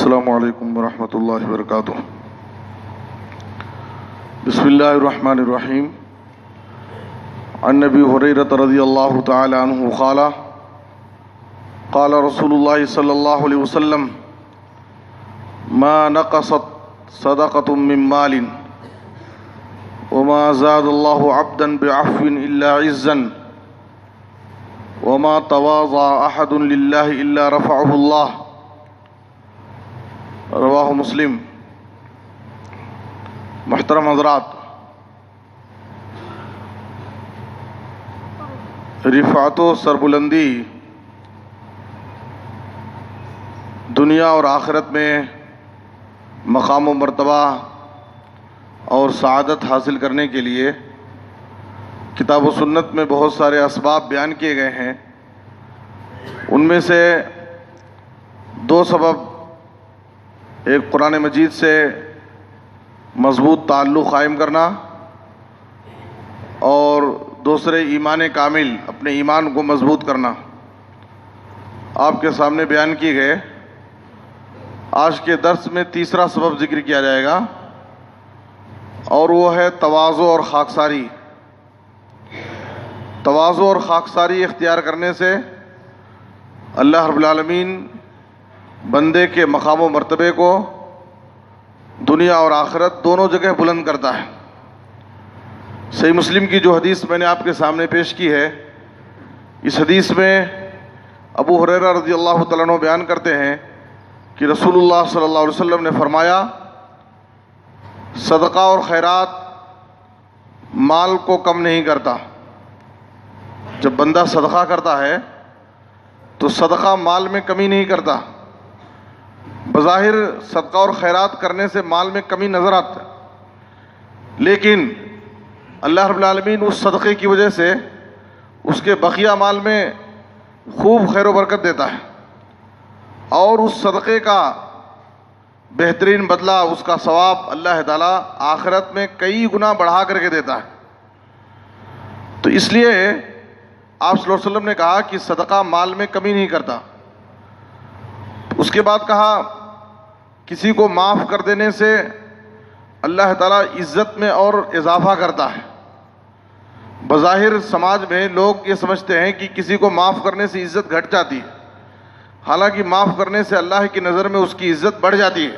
السلام علیکم ورحمۃ اللہ وبرکاتہ۔ بسم اللہ الرحمن الرحیم۔ عن ابی ہریرہ رضی اللہ تعالی عنہ قال قال رسول اللہ صلی اللہ علیہ وسلم ما نقصت صدقۃ من مال وما زاد اللہ عبدا بعفو الا عزا وما تواضع احد للہ الا رفعہ اللہ، رواہ مسلم۔ محترم حضرات، رفعت و سربلندی دنیا اور آخرت میں مقام و مرتبہ اور سعادت حاصل کرنے کے لیے کتاب و سنت میں بہت سارے اسباب بیان کیے گئے ہیں۔ ان میں سے دو سبب، ایک قرآن مجید سے مضبوط تعلق قائم کرنا اور دوسرے ایمان کامل، اپنے ایمان کو مضبوط کرنا، آپ کے سامنے بیان کیے گئے۔ آج کے درس میں تیسرا سبب ذکر کیا جائے گا اور وہ ہے تواضع اور خاکساری۔ تواضع اور خاکساری اختیار کرنے سے اللہ رب العالمین بندے کے مقام و مرتبے کو دنیا اور آخرت دونوں جگہ بلند کرتا ہے۔ صحیح مسلم کی جو حدیث میں نے آپ کے سامنے پیش کی ہے، اس حدیث میں ابو ہریرہ رضی اللہ تعالیٰ عنہ بیان کرتے ہیں کہ رسول اللہ صلی اللہ علیہ وسلم نے فرمایا، صدقہ اور خیرات مال کو کم نہیں کرتا۔ جب بندہ صدقہ کرتا ہے تو صدقہ مال میں کمی نہیں کرتا۔ بظاہر صدقہ اور خیرات کرنے سے مال میں کمی نظر آتا ہے، لیکن اللہ رب العالمین اس صدقے کی وجہ سے اس کے بقیہ مال میں خوب خیر و برکت دیتا ہے، اور اس صدقے کا بہترین بدلہ، اس کا ثواب اللہ تعالیٰ آخرت میں کئی گنا بڑھا کر کے دیتا ہے۔ تو اس لیے آپ صلی اللہ علیہ وسلم نے کہا کہ صدقہ مال میں کمی نہیں کرتا۔ اس کے بعد کہا، کسی کو معاف کر دینے سے اللہ تعالیٰ عزت میں اور اضافہ کرتا ہے۔ بظاہر سماج میں لوگ یہ سمجھتے ہیں کہ کسی کو معاف کرنے سے عزت گھٹ جاتی ہے، حالانکہ معاف کرنے سے اللہ کی نظر میں اس کی عزت بڑھ جاتی ہے۔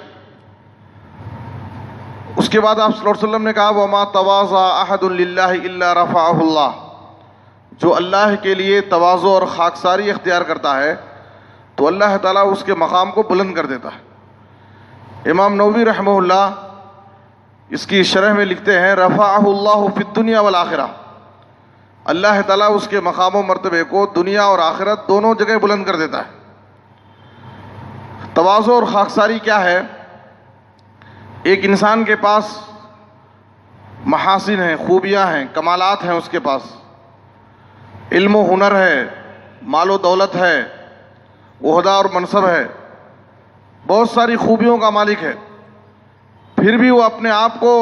اس کے بعد آپ صلی اللہ علیہ وسلم نے کہا، وَمَا تَوَاضَعَ أَحَدٌ لِلَّهِ إِلَّا رَفَعَهُ اللَّهُ، جو اللہ کے لیے تواضع اور خاکساری اختیار کرتا ہے تو اللہ تعالیٰ اس کے مقام کو بلند کر دیتا ہے۔ امام نووی رحمہ اللہ اس کی شرح میں لکھتے ہیں، رفعہ اللہ فی الدنیا والآخرہ، اللہ تعالیٰ اس کے مقام و مرتبے کو دنیا اور آخرت دونوں جگہ بلند کر دیتا ہے۔ تواضع اور خاکساری کیا ہے؟ ایک انسان کے پاس محاسن ہیں، خوبیاں ہیں، کمالات ہیں، اس کے پاس علم و ہنر ہے، مال و دولت ہے، عہدہ اور منصب ہے، بہت ساری خوبیوں کا مالک ہے، پھر بھی وہ اپنے آپ کو،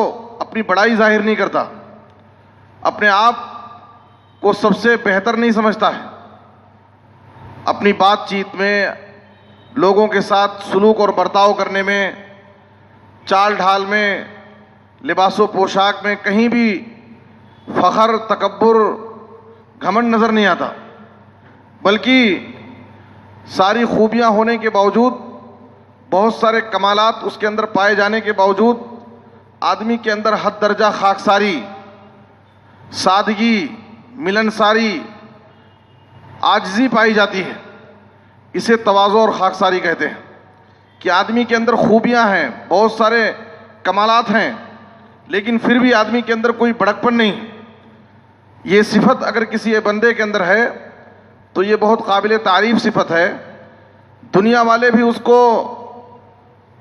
اپنی بڑائی ظاہر نہیں کرتا، اپنے آپ کو سب سے بہتر نہیں سمجھتا ہے۔ اپنی بات چیت میں، لوگوں کے ساتھ سلوک اور برتاؤ کرنے میں، چال ڈھال میں، لباس و پوشاک میں کہیں بھی فخر، تکبر، گھمنڈ نظر نہیں آتا، بلکہ ساری خوبیاں ہونے کے باوجود، بہت سارے کمالات اس کے اندر پائے جانے کے باوجود، آدمی کے اندر حد درجہ خاکساری، سادگی، ملنساری، عاجزی پائی جاتی ہے۔ اسے تواضع اور خاکساری کہتے ہیں کہ آدمی کے اندر خوبیاں ہیں، بہت سارے کمالات ہیں، لیکن پھر بھی آدمی کے اندر کوئی بڑکپن نہیں۔ یہ صفت اگر کسی بندے کے اندر ہے تو یہ بہت قابل تعریف صفت ہے۔ دنیا والے بھی اس کو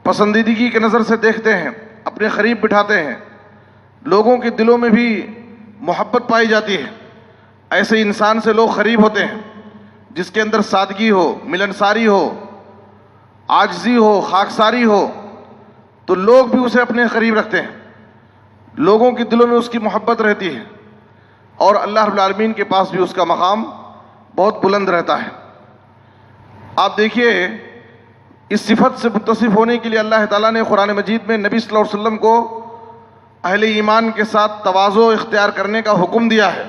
پسندیدگی کی نظر سے دیکھتے ہیں، اپنے قریب بٹھاتے ہیں، لوگوں کے دلوں میں بھی محبت پائی جاتی ہے۔ ایسے انسان سے لوگ قریب ہوتے ہیں جس کے اندر سادگی ہو، ملنساری ہو، عاجزی ہو، خاکساری ہو، تو لوگ بھی اسے اپنے قریب رکھتے ہیں، لوگوں کے دلوں میں اس کی محبت رہتی ہے، اور اللہ رب العالمین کے پاس بھی اس کا مقام بہت بلند رہتا ہے۔ آپ دیکھیے اس صفت سے متصف ہونے کے لیے اللہ تعالیٰ نے قرآن مجید میں نبی صلی اللہ علیہ وسلم کو اہل ایمان کے ساتھ تواضع اختیار کرنے کا حکم دیا ہے۔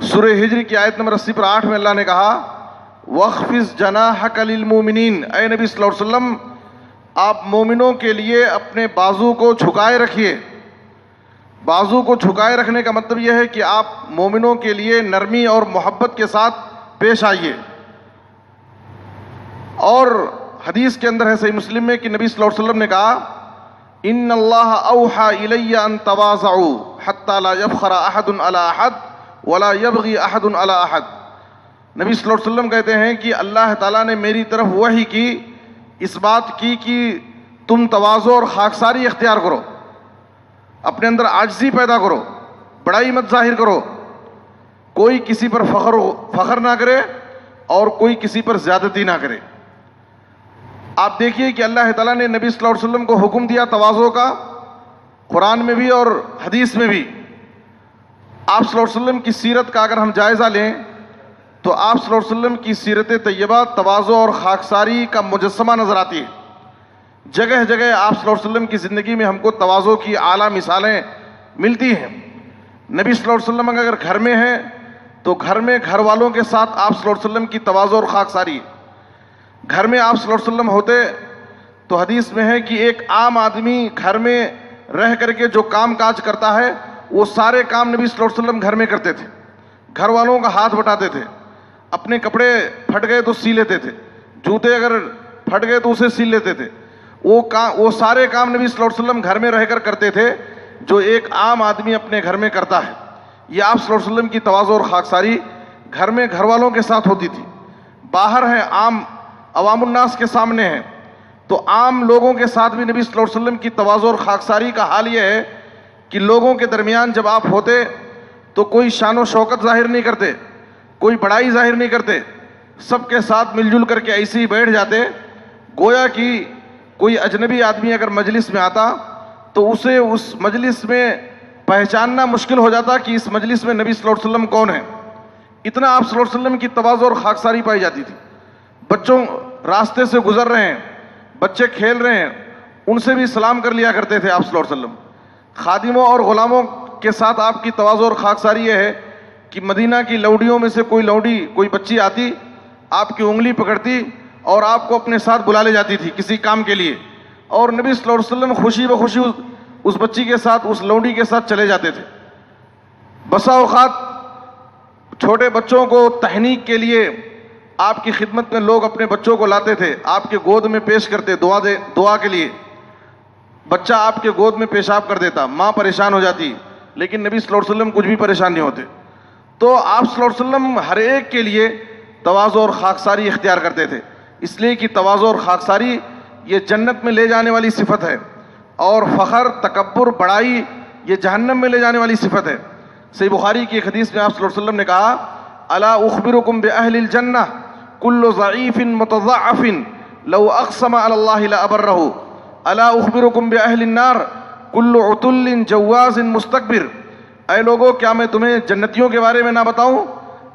سورہ ہجر کی آیت نمبر 80 پر 8 میں اللہ نے کہا وَاخْفِضْ جَنَاحَكَ لِلْمُؤْمِنِينَ، اے نبی صلی اللہ علیہ وسلم آپ مومنوں کے لیے اپنے بازو کو جھکائے رکھیے۔ بازو کو جھکائے رکھنے کا مطلب یہ ہے کہ آپ مومنوں کے لیے نرمی اور محبت کے ساتھ پیش آئیے۔ اور حدیث کے اندر ہے صحیح مسلم میں کہ نبی صلی اللہ علیہ وسلم نے کہا ان اللہ اوحى الی ان تواضعوا حتى لا يفخر احد على احد ولا يبغي احد على احد۔ نبی صلی اللہ علیہ وسلم کہتے ہیں کہ اللہ تعالیٰ نے میری طرف وحی کی، اس بات کی کہ تم تواضع اور خاکساری اختیار کرو، اپنے اندر عاجزی پیدا کرو، بڑائی مت ظاہر کرو، کوئی کسی پر فخر نہ کرے اور کوئی کسی پر زیادتی نہ کرے۔ آپ دیکھیے کہ اللہ تعالیٰ نے نبی صلی اللہ علیہ وسلم کو حکم دیا تواضع کا، قرآن میں بھی اور حدیث میں بھی۔ آپ صلی اللہ علیہ وسلم کی سیرت کا اگر ہم جائزہ لیں تو آپ صلی اللہ علیہ وسلم کی سیرت طیبہ تواضع اور خاکساری کا مجسمہ نظر آتی ہے۔ جگہ جگہ آپ صلی اللہ علیہ وسلم کی زندگی میں ہم کو تواضع کی اعلیٰ مثالیں ملتی ہیں۔ نبی صلی اللہ علیہ وسلم اگر گھر میں ہیں تو گھر میں گھر والوں کے ساتھ آپ صلی اللہ علیہ وسلم کی تواضع اور خاکساری۔ گھر میں آپ صلی اللہ علیہ وسلم ہوتے تو حدیث میں ہے کہ ایک عام آدمی گھر میں رہ کر کے جو کام کاج کرتا ہے وہ سارے کام نبی صلی اللہ علیہ وسلم گھر میں کرتے تھے، گھر والوں کا ہاتھ بٹاتے تھے، اپنے کپڑے پھٹ گئے تو سی لیتے تھے، جوتے اگر پھٹ گئے تو اسے سی لیتے تھے۔ وہ سارے کام نبی صلی اللہ علیہ وسلم گھر میں رہ کر کرتے تھے جو ایک عام آدمی اپنے گھر میں کرتا ہے۔ یہ آپ صلی اللہ علیہ وسلم کی تواضع اور خاکساری گھر میں گھر والوں کے ساتھ ہوتی تھی۔ باہر ہیں، عوام الناس کے سامنے ہیں تو عام لوگوں کے ساتھ بھی نبی صلی اللہ علیہ وسلم کی تواضع اور خاکساری کا حال یہ ہے کہ لوگوں کے درمیان جب آپ ہوتے تو کوئی شان و شوکت ظاہر نہیں کرتے، کوئی بڑائی ظاہر نہیں کرتے، سب کے ساتھ مل جل کر کے ایسے ہی بیٹھ جاتے، گویا کہ کوئی اجنبی آدمی اگر مجلس میں آتا تو اسے اس مجلس میں پہچاننا مشکل ہو جاتا کہ اس مجلس میں نبی صلی اللہ علیہ وسلم کون ہے۔ اتنا آپ صلی اللہ علیہ وسلم کی تواضع اور خاکساری پائی جاتی تھی۔ بچوں راستے سے گزر رہے ہیں، بچے کھیل رہے ہیں، ان سے بھی سلام کر لیا کرتے تھے آپ صلی اللہ علیہ وسلم۔ خادموں اور غلاموں کے ساتھ آپ کی تواضع اور خاکساری یہ ہے کہ مدینہ کی لوڈیوں میں سے کوئی لوڈی، کوئی بچی آتی، آپ کی انگلی پکڑتی اور آپ کو اپنے ساتھ بلا لے جاتی تھی کسی کام کے لیے، اور نبی صلی اللہ علیہ وسلم خوشی بخوشی اس بچی کے ساتھ، اس لوڈی کے ساتھ چلے جاتے تھے۔ بسا اوقات چھوٹے بچوں کو تحنیک کے لیے آپ کی خدمت میں لوگ اپنے بچوں کو لاتے تھے، آپ کے گود میں پیش کرتے دعا کے لیے۔ بچہ آپ کے گود میں پیشاب کر دیتا، ماں پریشان ہو جاتی، لیکن نبی صلی اللہ علیہ وسلم کچھ بھی پریشان نہیں ہوتے۔ تو آپ صلی اللہ علیہ وسلم ہر ایک کے لیے تواضع اور خاکساری اختیار کرتے تھے، اس لیے کہ تواضع اور خاکساری یہ جنت میں لے جانے والی صفت ہے، اور فخر، تکبر، بڑائی یہ جہنم میں لے جانے والی صفت ہے۔ صحیح بخاری کی ایک حدیث میں آپ صلی اللہ علیہ وسلم نے کہا الا اخبرکم باہل الجنہ کل ضعیف متضعف لو اقسم علی اللہ لابرہ الا اخبرکم باہل النار کل عتل جواز مستکبر۔ اے لوگو، کیا میں تمہیں جنتیوں کے بارے میں نہ بتاؤں؟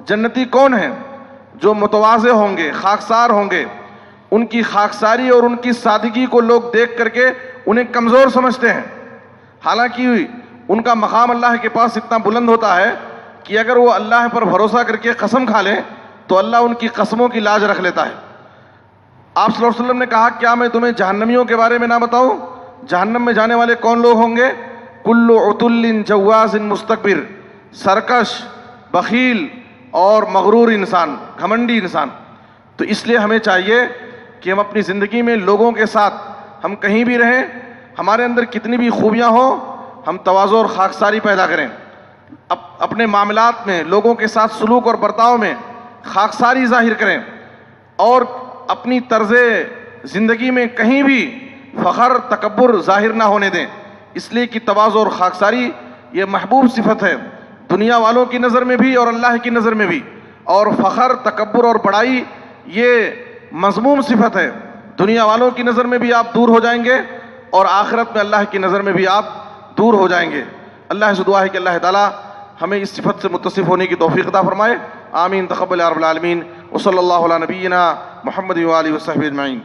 جنتی کون ہیں؟ جو متواضع ہوں گے، خاکسار ہوں گے، ان کی خاکساری اور ان کی سادگی کو لوگ دیکھ کر کے انہیں کمزور سمجھتے ہیں، حالانکہ ان کا مقام اللہ کے پاس اتنا بلند ہوتا ہے کہ اگر وہ اللہ پر بھروسہ کر کے قسم کھا لیں تو اللہ ان کی قسموں کی لاج رکھ لیتا ہے۔ آپ صلی اللہ علیہ وسلم نے کہا کیا میں تمہیں جہنمیوں کے بارے میں نہ بتاؤں؟ جہنم میں جانے والے کون لوگ ہوں گے؟ کل عتل جواز مستکبر، سرکش، بخیل اور مغرور انسان، گھمنڈی انسان۔ تو اس لیے ہمیں چاہیے کہ ہم اپنی زندگی میں لوگوں کے ساتھ، ہم کہیں بھی رہیں، ہمارے اندر کتنی بھی خوبیاں ہوں، ہم تواضع اور خاکساری پیدا کریں، اپنے معاملات میں لوگوں کے ساتھ سلوک اور برتاؤ میں خاکساری ظاہر کریں، اور اپنی طرز زندگی میں کہیں بھی فخر، تکبر ظاہر نہ ہونے دیں، اس لیے کہ تواضع اور خاکساری یہ محبوب صفت ہے دنیا والوں کی نظر میں بھی اور اللہ کی نظر میں بھی، اور فخر، تکبر اور بڑائی یہ مذموم صفت ہے، دنیا والوں کی نظر میں بھی آپ دور ہو جائیں گے اور آخرت میں اللہ کی نظر میں بھی آپ دور ہو جائیں گے۔ اللہ سے دعا ہے کہ اللہ تعالیٰ ہمیں اس صفت سے متصف ہونے کی توفیق عطا فرمائے۔ آمین، تقبل یا رب العالمین۔ وصلی اللہ علی نبینا محمد وآلہ وصحبہ اجمعین.